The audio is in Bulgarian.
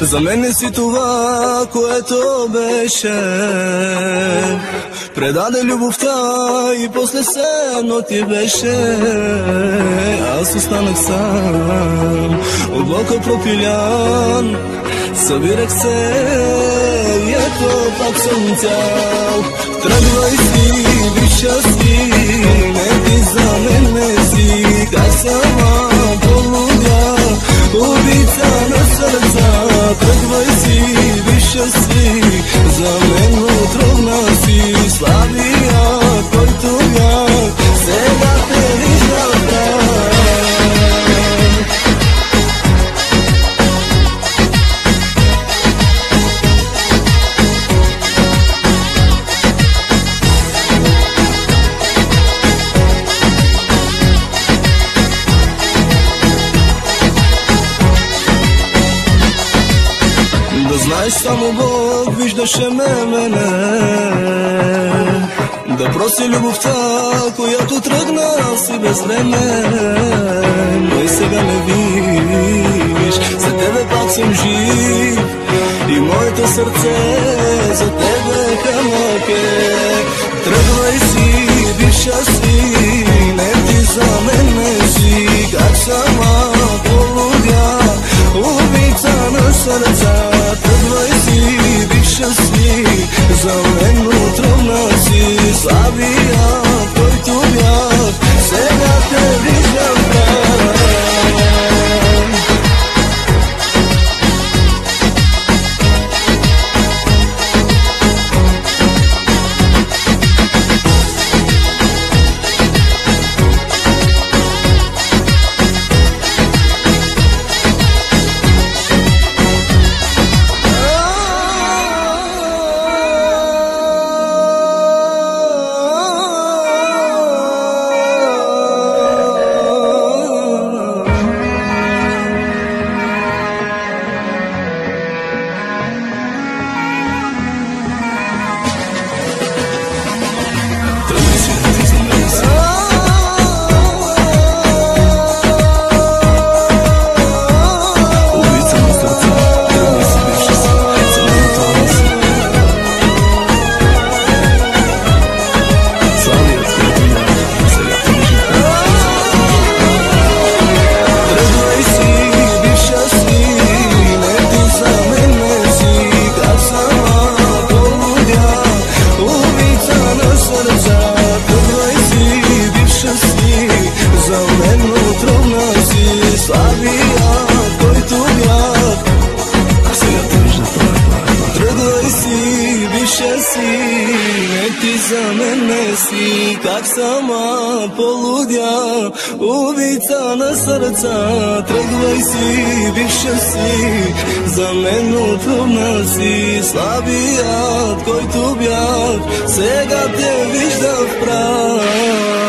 За мен не си това, което беше. Предаде любовта и после все едно ти беше. Аз останах сам, от блока пропилян. Събирах се и ето пак съм цял. Тръгвай си, виж щастлив, не ти за мен не си. Как сама полудя, убийца на сърца. Тръгвай си, виж щастлив, за мен отровна си. Слабия, който бях, сега те виждам прав. Да знаеш, само Бог виждаше мене, да проси любовта, която тръгна си без време. Но и сега ме виж, за тебе пак съм жив и моето сърце за тебе камък е. Тръгвай си, виж щастлив, не ти за мен не си. Как сама полудя, убийца на сърца. Тръгвай си, виж щастлив, за мен отровна си. Слабия, който бях, сега те виждам прав. Не ти за мен не си, как сама полудя, убийца на сърца. Тръгвай си, виж щастлив, за мен отровна си. Слабият, който бях, сега те вижда в прав.